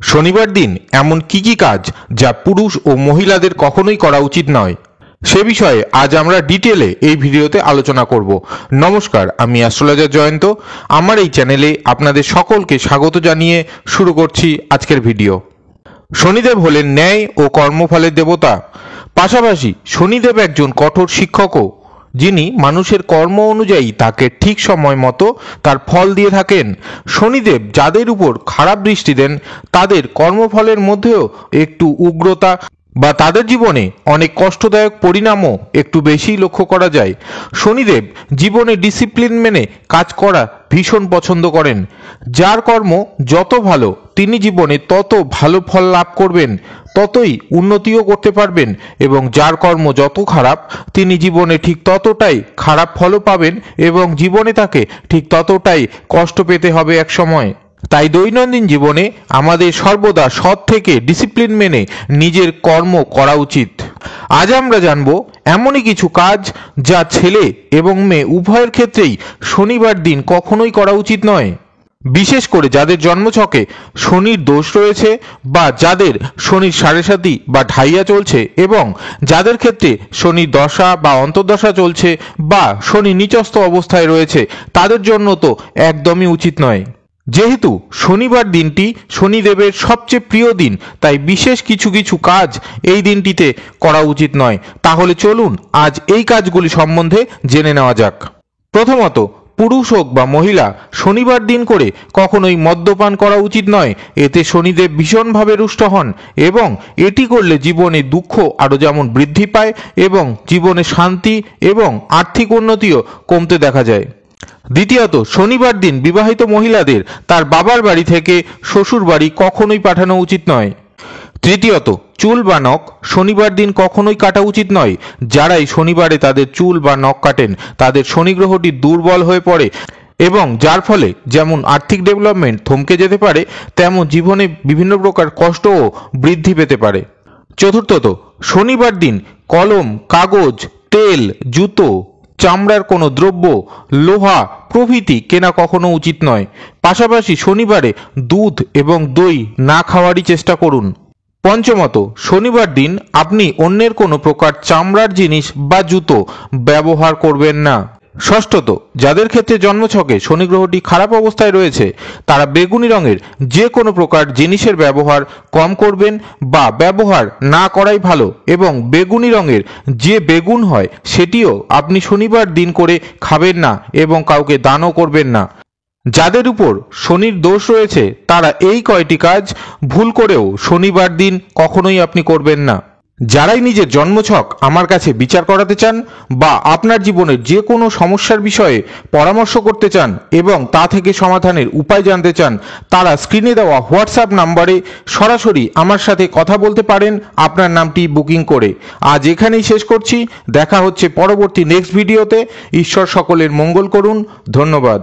শনিবার দিন এমন কি কাজ যা পুরুষ ও মহিলাদের কখনোই করা উচিত নয়, সে বিষয়ে আজ আমরা ডিটেলে এই ভিডিওতে আলোচনা করব। নমস্কার, আমি অ্যাস্ট্রোলজার জয়ন্ত। আমার এই চ্যানেলে আপনাদের সকলকে স্বাগত জানিয়ে শুরু করছি আজকের ভিডিও। শনিদেব হলেন ন্যায় ও কর্মফলের দেবতা। পাশাপাশি শনিদেব একজন কঠোর শিক্ষকও, যিনি মানুষের কর্ম অনুযায়ী তাকে ঠিক সময় মতো তার ফল দিয়ে থাকেন। শনিদেব যাদের উপর খারাপ দৃষ্টি দেন তাদের কর্মফলের মধ্যেও একটু উগ্রতা বা তাদের জীবনে অনেক কষ্টদায়ক পরিণামও একটু বেশি লক্ষ্য করা যায়। শনিদেব জীবনে ডিসিপ্লিন মেনে কাজ করা ভীষণ পছন্দ করেন। যার কর্ম যত ভালো তিনি জীবনে তত ভালো ফল লাভ করবেন, ততই উন্নতিও করতে পারবেন, এবং যার কর্ম যত খারাপ তিনি জীবনে ঠিক ততটাই খারাপ ফলও পাবেন এবং জীবনে তাকে ঠিক ততটাই কষ্ট পেতে হবে এক সময়। তাই দৈনন্দিন জীবনে আমাদের সর্বদা সৎ থেকে ডিসিপ্লিন মেনে নিজের কর্ম করা উচিত। আজ আমরা জানব এমনই কিছু কাজ যা ছেলে এবং মেয়ে উভয়ের ক্ষেত্রেই শনিবার দিন কখনোই করা উচিত নয়। বিশেষ করে যাদের জন্মছকে শনির দোষ রয়েছে, বা যাদের শনির সাড়ে সাতি বা ঢাইয়া চলছে, এবং যাদের ক্ষেত্রে শনির দশা বা অন্তর্দশা চলছে, বা শনি নিচস্থ অবস্থায় রয়েছে, তাদের জন্য তো একদমই উচিত নয়। যেহেতু শনিবার দিনটি শনিদেবের সবচেয়ে প্রিয় দিন, তাই বিশেষ কিছু কাজ এই দিনটিতে করা উচিত নয়। তাহলে চলুন আজ এই কাজগুলি সম্বন্ধে জেনে নেওয়া যাক। প্রথমত, পুরুষ হোক বা মহিলা শনিবার দিন করে কখনোই মদ্যপান করা উচিত নয়। এতে শনিদেব ভীষণভাবে রুষ্ট হন এবং এটি করলে জীবনে দুঃখ আরও যেমন বৃদ্ধি পায় এবং জীবনে শান্তি এবং আর্থিক উন্নতিও কমতে দেখা যায়। দ্বিতীয়ত, শনিবার দিন বিবাহিত মহিলাদের তার বাবার বাড়ি থেকে শ্বশুর বাড়ি কখনোই পাঠানো উচিত নয়। তৃতীয়ত, চুল বা নখ শনিবার দিন কখনোই কাটা উচিত নয়। যারাই শনিবারে তাদের চুল বা নখ কাটেন তাদের শনি গ্রহটি দুর্বল হয়ে পড়ে এবং যার ফলে যেমন আর্থিক ডেভেলপমেন্ট থমকে যেতে পারে, তেমন জীবনে বিভিন্ন প্রকার কষ্টও বৃদ্ধি পেতে পারে। চতুর্থত, শনিবার দিন কলম, কাগজ, তেল, জুতো, চামড়ার কোনো দ্রব্য, লোহা প্রভৃতি কেনা কখনো উচিত নয়। পাশাপাশি শনিবারে দুধ এবং দই না খাওয়ারই চেষ্টা করুন। পঞ্চমত, শনিবার দিন আপনি অন্যের কোনো প্রকার চামড়ার জিনিস বা জুতো ব্যবহার করবেন না। ষষ্ঠত, যাদের ক্ষেত্রে জন্মছকে শনি গ্রহটি খারাপ অবস্থায় রয়েছে তারা বেগুনি রঙের যে কোনো প্রকার জিনিসের ব্যবহার কম করবেন বা ব্যবহার না করাই ভালো, এবং বেগুনি রঙের যে বেগুন হয় সেটিও আপনি শনিবার দিন করে খাবেন না এবং কাউকে দানও করবেন না। যাদের উপর শনির দোষ রয়েছে তারা এই কয়টি কাজ ভুল করেও শনিবার দিন কখনোই আপনি করবেন না। যারাই নিজের জন্মছক আমার কাছে বিচার করাতে চান বা আপনার জীবনের যে কোনো সমস্যার বিষয়ে পরামর্শ করতে চান এবং তা থেকে সমাধানের উপায় জানতে চান, তারা স্ক্রিনে দেওয়া হোয়াটসঅ্যাপ নাম্বারে সরাসরি আমার সাথে কথা বলতে পারেন আপনার নামটি বুকিং করে। আজ এখানেই শেষ করছি। দেখা হচ্ছে পরবর্তী নেক্সট ভিডিওতে। ঈশ্বর সকলের মঙ্গল করুন। ধন্যবাদ।